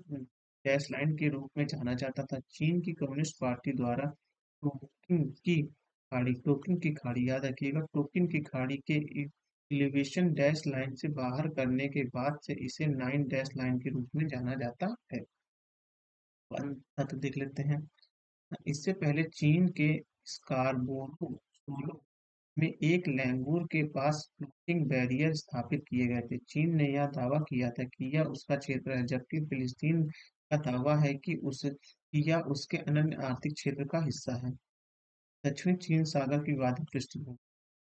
डैश लाइन के रूप में जाना जाता था। चीन की कम्युनिस्ट पार्टी द्वारा टोकिन की खाड़ी याद रखिएगा, टोकिन की खाड़ी के इलेवेशन डैश लाइन से बाहर करने के बाद से इसे 9 डैश लाइन के रूप में जाना जाता है। तथ्य देख लेते हैं। इससे पहले चीन के स्कारबोरो सोलो में एक लैंगूर के पास फ्लोटिंग बैरियर स्थापित किए गए थे। चीन ने यह दावा किया था कि यह उसका क्षेत्र है, जबकि फिलिस्तीन का दावा है कि यह उसके अनन्य आर्थिक क्षेत्र का हिस्सा है। दक्षिणी चीन सागर की विवादित पृष्ठभूमि।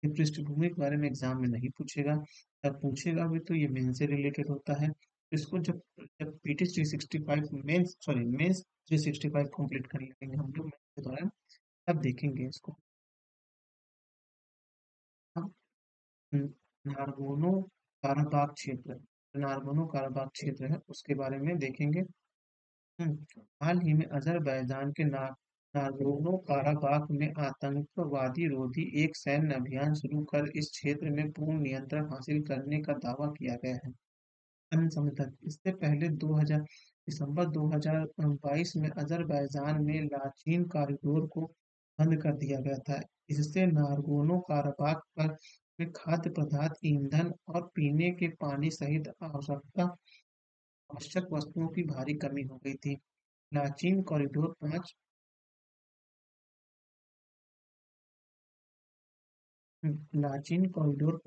ये पृष्ठभूमि के बारे में एग्जाम में नहीं पूछेगा। जब पूछेगा भी तो ये मेन से रिलेटेड होता है। इसको जब जब पीटी 365 मेंस 365 कंप्लीट कर लेंगे हम लोग मेंस के दौरान, तब देखेंगे इसको। अब नारगोनो काराबाग क्षेत्र नारगोनो काराबाग क्षेत्र है, उसके बारे में देखेंगे। हाल ही में अजरबैजान के नागोर्नो काराबाख में आतंकवादी रोधी एक सैन्य अभियान शुरू कर इस क्षेत्र में पूर्ण नियंत्रण हासिल करने का दावा किया गया है। अन्य समर्थक इससे पहले 2000 दिसंबर 2022 में अजरबैजान में लाचीन कॉरिडोर को बंद कर दिया गया था। इससे नागोर्नो काराबाख पर में खाद्य पदार्थ, ईंधन और पीने के पानी सहित आवश्यक वस्तुओं की भारी कमी हो गई थी। लाचीन कॉरिडोर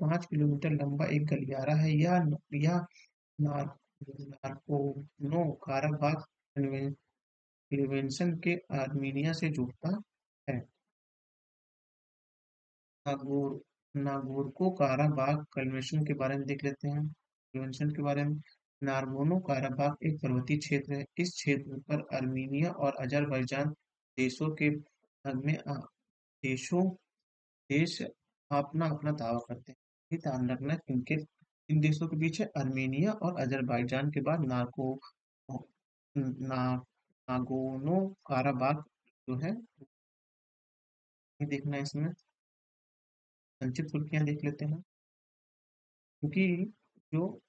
5 किलोमीटर लंबा एक गलियारा है। यह नागोर्नो काराबाख कन्वेंशन के आर्मीनिया से जुड़ता है। नागोर नागोर्नो काराबाख कन्वेंशन के बारे में देख लेते हैं। कन्वेंशन के बारे में, नागोर्नो काराबाख एक पर्वतीय क्षेत्र है। इस क्षेत्र पर आर्मीनिया और अजरबैजान देशों के में देशों देश अपना अपना दावा करते हैं। ये ध्यान रखना है, इनके इन देशों के बीच है आर्मेनिया और अजरबैजान के बाद ना, नागोर्नो काराबाख जो है, ये देखना है इसमें। संक्षिप्त सुर्खियां देख लेते हैं, क्योंकि जो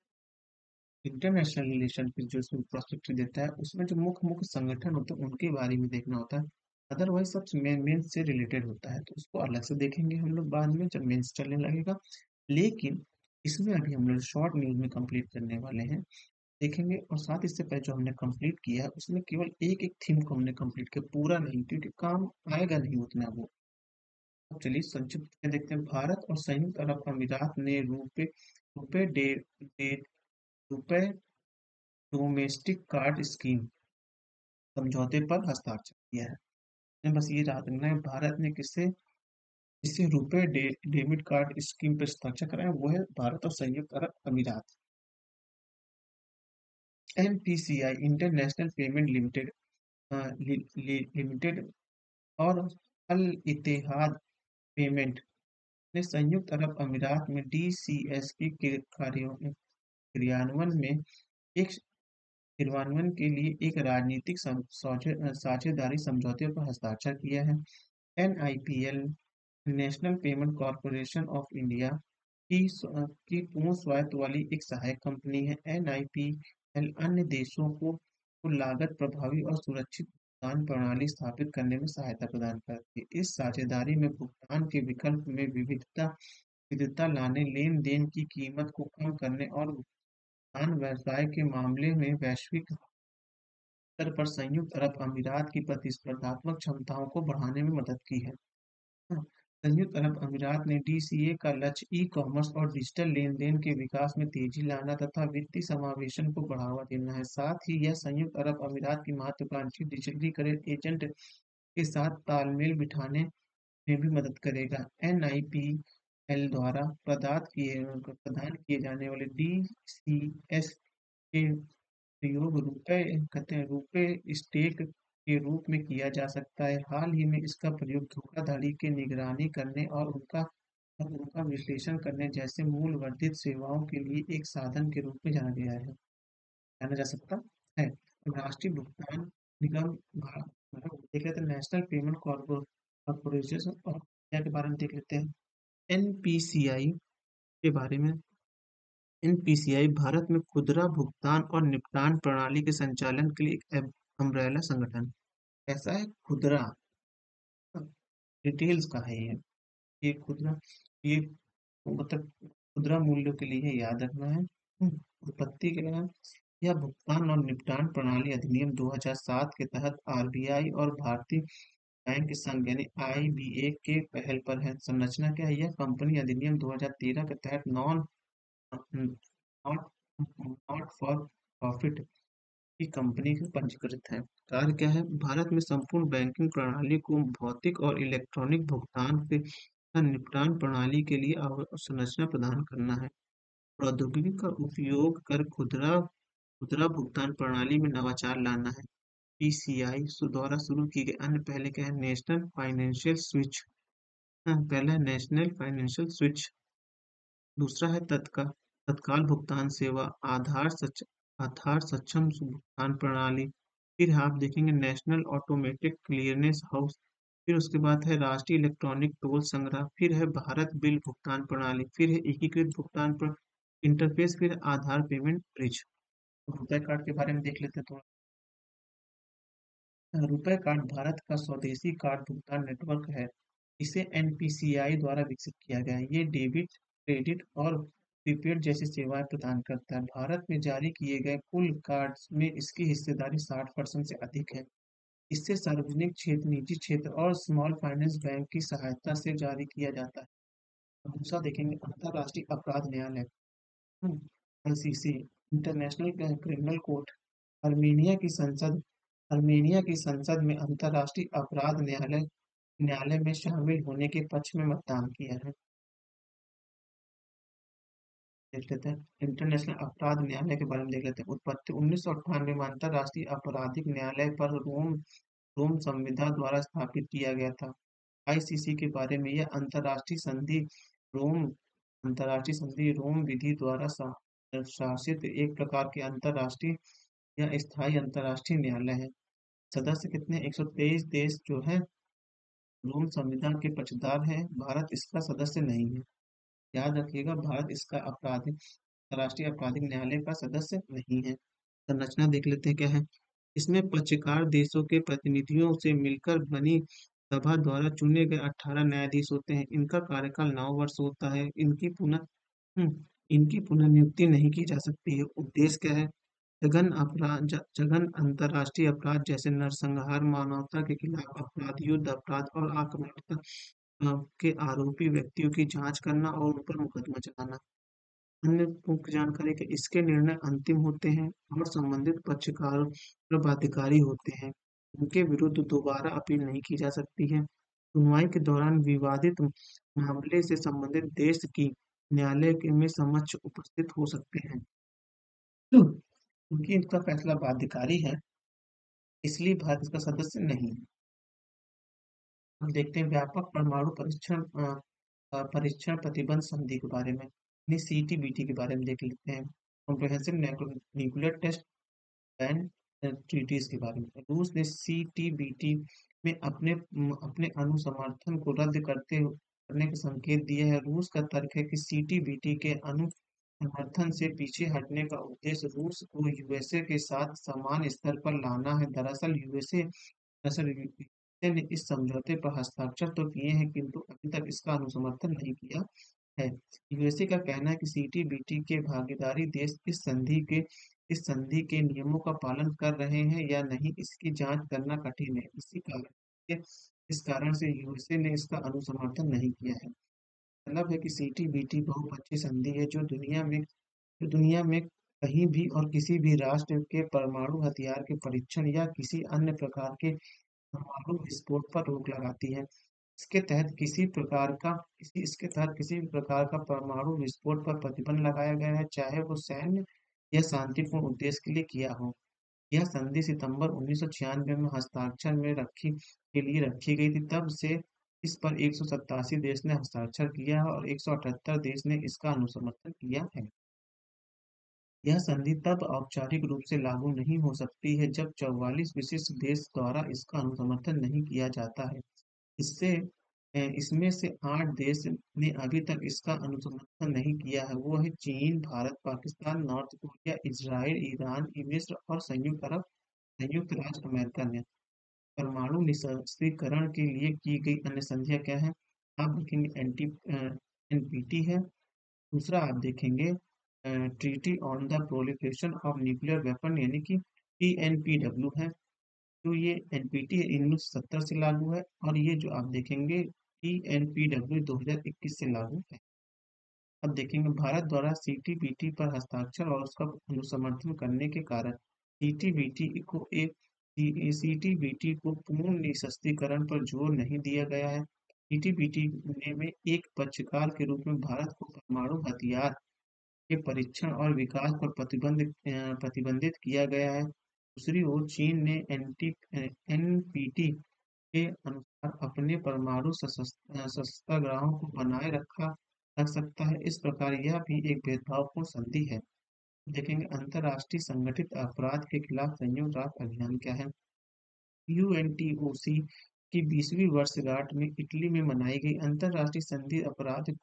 इंटरनेशनल रिलेशन की जो पर्सपेक्टिव देता है, उसमें जो मुख्य मुख्य संगठन होते हैं उनके बारे में देखना होता है। अदरवाइज सब मेन मेन से रिलेटेड होता है, तो उसको अलग से देखेंगे हम लोग बाद में जब मेंस चलने लगेगा। लेकिन इसमें अभी हम लोग शॉर्ट न्यूज में कंप्लीट करने वाले हैं, देखेंगे। और साथ इससे पहले जो हमने कंप्लीट किया है उसमें केवल एक एक थीम को हमने कंप्लीट किया, पूरा नहीं, क्योंकि काम आएगा नहीं उतना वो। अब चलिए संक्षिप्त में देखते हैं। भारत और संयुक्त अरब अमीरात ने रुपे डे, डे रुपए डोमेस्टिक कार्ड स्कीम समझौते पर हस्ताक्षर किया है। हमें बस ये याद रखना है, भारत ने किससे डेबिट कार्ड स्कीम पर हस्ताक्षर करा है, वो है भारत और संयुक्त अरब अमीरात। NPCI international payment limited limited और अल इत्तेहाद पेमेंट ने संयुक्त अरब अमीरात में डीसीएस के क्रियान्वयन में एक क्रियान्वयन के लिए एक राजनीतिक साझेदारी समझौते पर हस्ताक्षर किया है। NIPL national payment corporation of India की पूर्ण स्वायत्त वाली एक सहायक कंपनी है। एनआईपीएल अन्य देशों को लागत प्रभावी और सुरक्षित भुगतान प्रणाली स्थापित करने में सहायता प्रदान करती है। इस साझेदारी में भुगतान के विकल्प में विविधता लाने, लेन देन की कीमत को कम करने और भुगतान व्यवसाय के मामले में वैश्विक स्तर पर संयुक्त अरब अमीरात की प्रतिस्पर्धात्मक क्षमताओं को बढ़ाने में मदद की है। हाँ, संयुक्त अरब अमीरात ने डीसीए का लक्ष्य ई कॉमर्स और डिजिटल लेन देन के विकास में तेजी लाना तथा वित्तीय समावेशन को बढ़ावा देना है। साथ ही यह संयुक्त अरब अमीरात की महत्वाकांक्षी डिजिटलीकरण एजेंट के साथ तालमेल बिठाने में भी मदद करेगा। एनआईपीएल द्वारा प्रदान किए जाने वाले डीसीएस के प्रयोग रुपए स्टेक के रूप में किया जा सकता है। हाल ही में इसका प्रयोग धोखाधड़ी की निगरानी करने और उनका विश्लेषण करने जैसे मूल्य वर्धित सेवाओं के लिए एक साधन के रूप में जाना जा सकता है। राष्ट्रीय भुगतान निगम देख लेते हैं, national payment corporation of India के बारे में देख लेते हैं। एनपीसीआई के बारे में, एनपीसीआई भारत में खुदरा भुगतान और निपटान प्रणाली के संचालन के लिए एक अम्ब्रेला संगठन ऐसा है। खुदरा डिटेल्स का है ये खुदरा, ये मतलब खुदरा मूल्यों के लिए याद रखना है। उत्पत्ति के लिए यह भुगतान और निपटान प्रणाली अधिनियम 2007 के तहत आरबीआई और भारतीय बैंक संघ यानी आईबीए के पहल पर है। संरचना क्या है, यह कंपनी अधिनियम 2013 के तहत नॉट नॉट फॉर प्रॉफिट की कंपनी से पंजीकृत है। कार्य क्या है, भारत में संपूर्ण बैंकिंग प्रणाली को भौतिक और इलेक्ट्रॉनिक भुगतान के निपटान प्रणाली के लिए संरचना प्रदान करना है। प्रौद्योगिकी का उपयोग कर खुदरा खुदरा भुगतान प्रणाली में नवाचार लाना है। पीसीआई द्वारा शुरू की गई अन्य पहले क्या है, नेशनल फाइनेंशियल स्विच। पहला है नेशनल फाइनेंशियल स्विच, दूसरा है तत्काल भुगतान सेवा, आधार सक्षम भुगतान प्रणाली। फिर आप देखेंगे नेशनल ऑटोमेटिक क्लियरेंस हाउस। फिर उसके बाद है राष्ट्रीय इलेक्ट्रॉनिक टोल संग्रह। फिर है भारत बिल भुगतान प्रणाली। फिर है एकीकृत भुगतान इंटरफेस। फिर आधार पेमेंट ब्रिज। रुपए कार्ड के बारे में देख लेते हैं थोड़ा। रुपए कार्ड भारत का स्वदेशी कार्ड भुगतान नेटवर्क है। इसे एनपीसीआई द्वारा विकसित किया गया है। ये डेबिट, क्रेडिट और प्रीपेड जैसी सेवाएं प्रदान करता है। भारत में जारी किए गए कुल कार्ड्स में इसकी हिस्सेदारी 60% से अधिक है। इसे सार्वजनिक क्षेत्र, निजी क्षेत्र और स्मॉल फाइनेंस बैंक की सहायता से जारी किया जाता है। दूसरा देखेंगे अंतर्राष्ट्रीय अपराध न्यायालय, ICC, international criminal court. Armenia की संसद अर्मेनिया की संसद में अंतर्राष्ट्रीय अपराध न्यायालय न्यायालय में शामिल होने के पक्ष में मतदान किया है। देख लेते हैं इंटरनेशनल अपराध न्यायालय के बारे में देख लेते हैं। उत्पत्ति 1998 में अंतर्राष्ट्रीय आपराधिक न्यायालय पर रोम रोम संविधान द्वारा स्थापित किया गया था। आईसीसी के बारे में यह रोम अंतर्राष्ट्रीय संधि रोम विधि द्वारा शासित एक प्रकार के अंतर्राष्ट्रीय या स्थायी अंतर्राष्ट्रीय न्यायालय है। सदस्य कितने 123 देश जो है रोम संविधान के पक्षधर हैं। भारत इसका सदस्य नहीं है। याद रखिएगा भारत इसका अंतर्राष्ट्रीय आपराधिक न्यायालय का सदस्य नहीं है। संरचना देख लेते हैं क्या है। इसमें पक्षकार देशों के प्रतिनिधियों से मिलकर बनी सभा द्वारा चुने गए 18 न्यायाधीश होते हैं। इनका कार्यकाल 9 वर्ष होता है। इनकी पुनर्नियुक्ति नहीं की जा सकती है। उद्देश्य क्या है? जघन अंतर्राष्ट्रीय अपराध जैसे नरसंहार, मानवता के खिलाफ अपराध, युद्ध अपराध और आक्रामकता के आरोपी व्यक्तियों की जांच करना और उन पर मुकदमा चलाना। अन्य मुख्य जानकारी के इसके निर्णय अंतिम होते हैं और संबंधित पक्षकारों पर बाध्यकारी होते हैं। उनके विरुद्ध दोबारा अपील नहीं की जा सकती है। सुनवाई के दौरान विवादित मामले से संबंधित देश की न्यायालय के में समक्ष उपस्थित हो सकते हैं। क्योंकि इनका फैसला बाध्यकारी है, इसलिए भारत इसका सदस्य नहीं है। हम देखते हैं व्यापक परमाणु परीक्षण प्रतिबंध संधि के बारे में, यानी सीटीबीटी के बारे में देख लेते हैं। Comprehensive nuclear test ban treaties के बारे में। रूस ने सीटीबीटी में अपने अणुसमर्थन को रद्द करने के संकेत दिए हैं। रूस का तर्क है कि सीटीबीटी के अणु समर्थन से पीछे हटने का उद्देश्य रूस को यूएसए के साथ समान स्तर पर लाना है। दरअसल यूएसए ने इस समझौते पर हस्ताक्षर तो किए हैं, किंतु अभी तक इसका अनुसमर्थन नहीं किया है। यूएसए का कहना है कि सीटीबीटी के भागीदारी देश इस संधि के नियमों का पालन कर रहे हैं या नहीं, इसकी जांच करना कठिन है। इस कारण से यूएसए ने इसका अनुसमर्थन नहीं किया है। मतलब है कि सीटीबीटी बहुपक्षीय संधि है जो दुनिया में कहीं भी और किसी भी राष्ट्र के परमाणु हथियार के परीक्षण या किसी अन्य प्रकार के परमाणु विस्फोट पर रोक लगाती है। इसके तहत किसी भी प्रकार का परमाणु विस्फोट पर प्रतिबंध लगाया गया है, चाहे वो सैन्य या शांतिपूर्ण उद्देश्य के लिए किया हो। यह संधि सितंबर 1996 में हस्ताक्षर के लिए रखी गई थी। तब से इस पर 187 देश ने हस्ताक्षर किया है और 178 देश ने इसका अनुसमर्थन किया है। यह संधि तब औपचारिक रूप से लागू नहीं हो सकती है जब 44 विशिष्ट देश द्वारा इसका अनुसमर्थन नहीं किया जाता है। इसमें से 8 देश ने अभी तक इसका अनुसमर्थन नहीं किया है। वो है चीन, Bharat, Pakistan, north Korea, Israel, Iran, मिस्र और संयुक्त राज्य अमेरिका ने। परमाणु निरस्त्रीकरण के लिए की गई अन्य संधियां क्या है? आप देखेंगे एनपीटी है। दूसरा आप देखेंगे treaty on the proliferation of nuclear weapon, यानी कि टीएनपीडब्ल्यू है। तो ये एनपीटी 1970 से लागू है और ये जो आप देखेंगे टीएनपीडब्ल्यू 2021 से लागू है। अब देखेंगे भारत द्वारा सीटीबीटी पर हस्ताक्षर और उसका अनुसमर्थन करने के कारण सीटीबीटी को पूर्ण निरस्त्रीकरण पर जोर नहीं दिया गया है। सीटीबीटी में एक पक्षकार के रूप में भारत को परमाणु हथियार के परीक्षण और विकास पर प्रतिबंधित किया गया है। दूसरी ओर चीन ने एनपीटी के अनुसार अपने परमाणु शस्त्रागारों को बनाए रख सकता है। इस प्रकार यह भी एक भेदभावपूर्ण संधि है। देखेंगे अंतर्राष्ट्रीय संगठित अपराध के खिलाफ संयुक्त राष्ट्र अभियान क्या है? यूएनटीओसी की 20वीं वर्षगांठ में इटली में मनाई गई अंतर्राष्ट्रीय संधि अपराध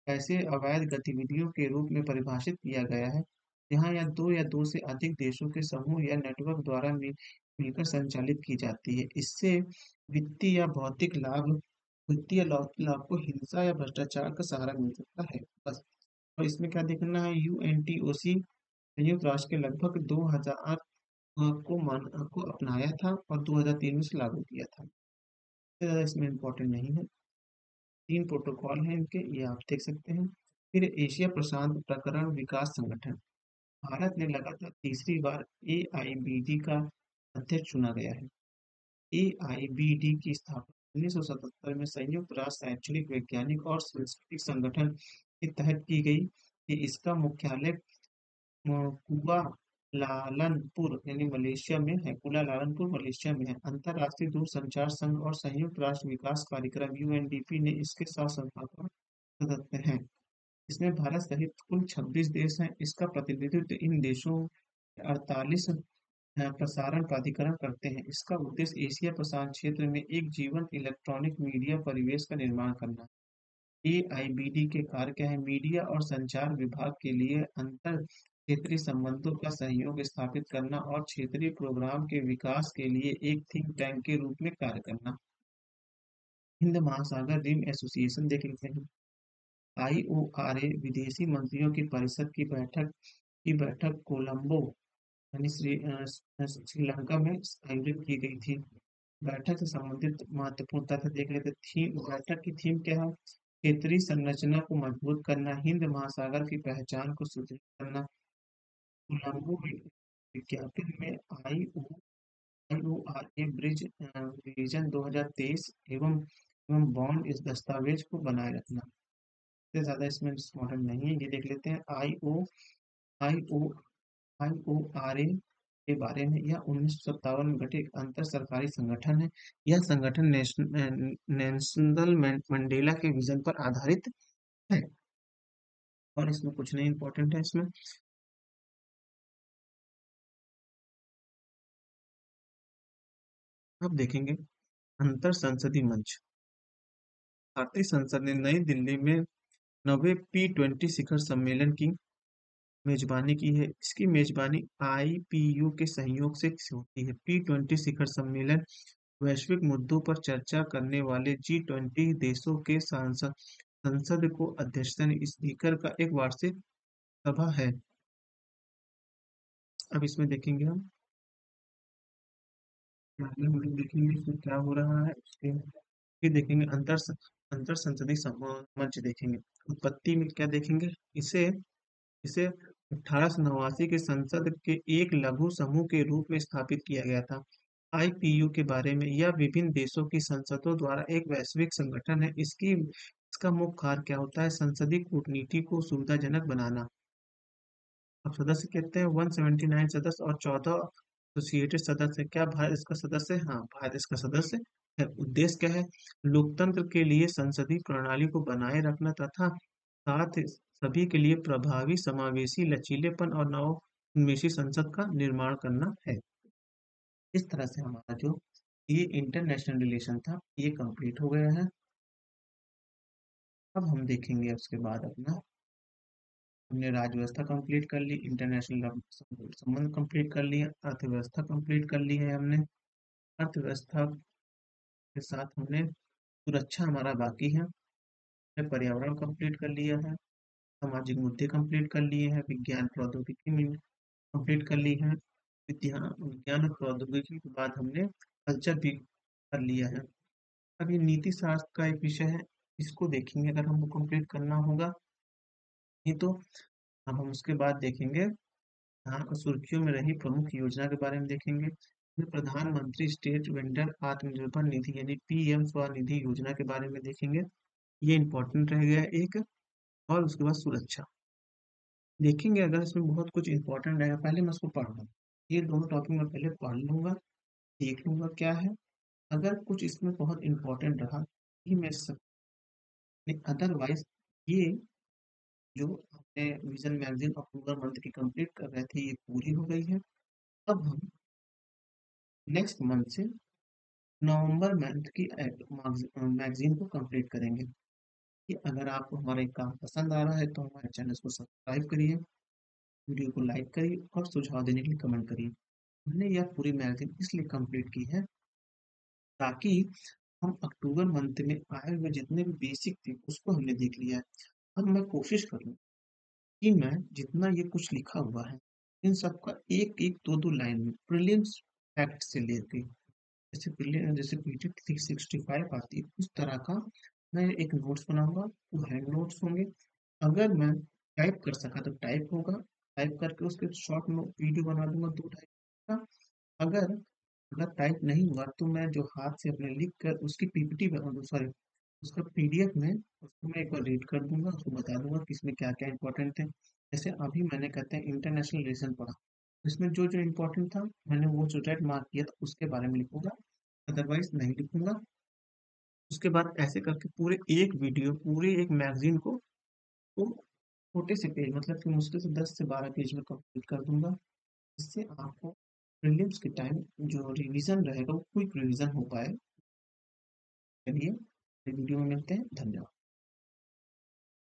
ऐसे अवैध गतिविधियों के रूप में परिभाषित किया गया है जहां या दो से अधिक देशों के समूह या नेटवर्क द्वारा मिलकर संचालित की जाती है। इससे वित्तीय लाभ को हिंसा या भ्रष्टाचार का सहारा मिल सकता है। बस और इसमें क्या देखना है, यूएनटीओसी संयुक्त राष्ट्र के लगभग 2000 को अपनाया था और 2003 में से लागू किया था। इससे ज़्यादा इसमें इम्पोर्टेंट नहीं है। 3 प्रोटोकॉल हैं इनके, ये आप देख सकते हैं। फिर एशिया प्रशांत प्रकरण विकास संगठन, भारत ने लगातार तीसरी बार एआईबीडी का अध्यक्ष चुना गया है। एआईबीडी की स्थापना 1977 में संयुक्त राष्ट्र शैक्षणिक, वैज्ञानिक और सांस्कृतिक संगठन के तहत की गई कि इसका मुख्यालय कुआलालंपुर यानी मलेशिया में है। कुआलालंपुर मलेशिया में है। अंतर्राष्ट्रीय दूरसंचार संघ और संयुक्त राष्ट्र विकास कार्यक्रम यूएनडीपी ने इसके 7 संस्थापक सदस्य हैं। इसमें भारत सहित कुल 26 देश हैं। इसका प्रतिनिधित्व इन देशों 48 प्रसारण प्राधिकरण करते हैं। इसका उद्देश्य एशिया प्रशांत क्षेत्र में एक जीवंत इलेक्ट्रॉनिक मीडिया परिवेश का निर्माण करना है। एआईबीडी के कार्य क्या है, मीडिया और संचार विभाग के लिए अंतर क्षेत्रीय संबंधों का सहयोग स्थापित करना और क्षेत्रीय प्रोग्राम के विकास के लिए एक थिंक टैंक के रूप में कार्य करना। हिंद महासागर रिम एसोसिएशन देख लेते हैं। आईओआरए विदेशी मंत्रियों की परिषद की बैठक कोलंबो यानी श्रीलंका में आयोजित की गई थी। बैठक से संबंधित महत्वपूर्ण तथ्य देख लेते। थीम बैठक की थीम क्या है, क्षेत्रीय संरचना को मजबूत करना, हिंद महासागर की पहचान को सुदृढ़ करना। कोलंबो विज्ञापन में आईओआरए ब्रिज विजन 2023 एवं बॉन्ड इस दस्तावेज को बनाए रखना। इससे ज्यादा इसमें इम्पोर्टेंट नहीं है, ये देख लेते हैं। आईओ आईओआरए के बारे में, यह 1957 में गठित एक अंतर सरकारी संगठन है। यह संगठन नेल्सन मंडेला के विजन पर आधारित है और इसमें कुछ नहीं इम्पोर्टेंट है। इसमें अब देखेंगे अंतर संसदीय मंच। भारतीय संसद ने नई दिल्ली में 9वें P20 शिखर सम्मेलन की मेजबानी की है। इसकी मेजबानी आईपीयू के सहयोग से होती है। P20 शिखर सम्मेलन वैश्विक मुद्दों पर चर्चा करने वाले G20 देशों के संसद को अध्यक्षता स्पीकर का एक वार्षिक सभा है। अब इसमें देखेंगे हम देखेंगे इसमें क्या हो रहा है। उसके फिर देखेंगे अंतर संसदीय मंच देखेंगे। उत्पत्ति में क्या देखेंगे, इसे इसे 1889 के संसद के एक लघु समूह के रूप में स्थापित किया गया था। आईपीयू के बारे में, यह विभिन्न देशों की संसदों द्वारा एक वैश्विक संगठन है। इसका मुख्य कार्य क्या होता है, संसदीय कूटनीति को सुविधाजनक बनाना। अब सदस्य कहते हैं 179 सदस्य और 14 एसोसिएटेड सदस्य है। क्या भारत इसका सदस्य है? हाँ, भारत इसका सदस्य है। उद्देश्य क्या है, लोकतंत्र के लिए संसदीय प्रणाली को बनाए रखना तथा साथ ही सभी के लिए प्रभावी, समावेशी, लचीलेपन और नवोन्मेषी संसद का निर्माण करना है। इस तरह से हमारा जो ये इंटरनेशनल रिलेशन था ये कंप्लीट हो गया है। अब हम देखेंगे उसके बाद अपना, हमने राज्य व्यवस्था कंप्लीट कर ली, इंटरनेशनल संबंध कंप्लीट कर लिए, अर्थव्यवस्था कंप्लीट कर ली है हमने। अर्थव्यवस्था के साथ हमने सुरक्षा हमारा बाकी है। हमने पर्यावरण कंप्लीट कर लिया है, सामाजिक मुद्दे कंप्लीट कर लिए हैं, विज्ञान प्रौद्योगिकी में कंप्लीट कर ली है। विज्ञान और प्रौद्योगिकी के बाद हमने कल्चर भी कर लिया है। अब ये नीति शास्त्र का एक विषय है, इसको देखेंगे अगर हमको कंप्लीट करना होगा। नहीं तो अब हम उसके बाद देखेंगे, हाँ, सुर्खियों में रही प्रमुख योजना के बारे में देखेंगे। फिर प्रधानमंत्री स्टेट वेंडर आत्मनिर्भर निधि यानी पीएम स्वनिधि योजना के बारे में देखेंगे। ये इंपॉर्टेंट रह गया एक। और उसके बाद सुरक्षा देखेंगे। अगर इसमें बहुत कुछ इंपॉर्टेंट रहेगा, पहले मैं उसको पढ़ लूँ, ये दोनों टॉपिक मैं पहले पढ़ लूंगा, देख लूंगा क्या है। अगर कुछ इसमें बहुत इंपॉर्टेंट रहा ये मैं सब, अदरवाइज ये जो हमने विजन मैगजीन अक्टूबर मंथ की कंप्लीट कर रहे थे ये पूरी हो गई है। अब हम नेक्स्ट मंथ से नवंबर मंथ की मैगजीन को कंप्लीट करेंगे। कि अगर आपको हमारा एक काम पसंद आ रहा है तो हमारे चैनल को सब्सक्राइब करिए, वीडियो को लाइक करिए और सुझाव देने के लिए कमेंट करिए। हमने यह पूरी मैगजीन इसलिए कंप्लीट की है ताकि हम अक्टूबर मंथ में आए हुए जितने भी बेसिक थे उसको हमने देख लिया है। अब मैं कोशिश करूँ कि मैं जितना ये कुछ लिखा हुआ है, इन सबका एक-एक, दो-दो लाइन में प्रीलिम्स फैक्ट से लेके जैसे पीटी 365 आती है, उस तरह का मैं एक नोट्स बनाऊँगा, वो हैंड नोट्स होंगे। अगर मैं टाइप कर सका तो टाइप होगा, टाइप करके उसके शॉर्ट नो वीडियो बना दूँगा 2 ढाई का। अगर अगर टाइप नहीं हुआ तो मैं जो हाथ से अपने लिख कर उसकी पीपीटी बना सॉरी उसका पीडीएफ में उसको मैं एक बार रीड कर दूँगा, उसको बता दूँगा कि इसमें क्या-क्या इम्पोर्टेंट है। जैसे अभी मैंने कहते हैं इंटरनेशनल रिलेशन पढ़ा, इसमें जो-जो इम्पोर्टेंट था मैंने वो जो रेड मार्क किया था उसके बारे में लिखूँगा, अदरवाइज़ नहीं लिखूँगा। उसके बाद ऐसे करके पूरे एक वीडियो, पूरे एक मैगज़ीन को वो छोटे से पेज मतलब कि मुश्किल से 10 से 12 पेज में कंप्लीट कर दूँगा। इससे आपको प्रीलिम्स के टाइम जो रिवीजन रहेगा वो क्विक रिवीजन हो पाए। चलिए, अगली वीडियो में मिलते हैं। धन्यवाद।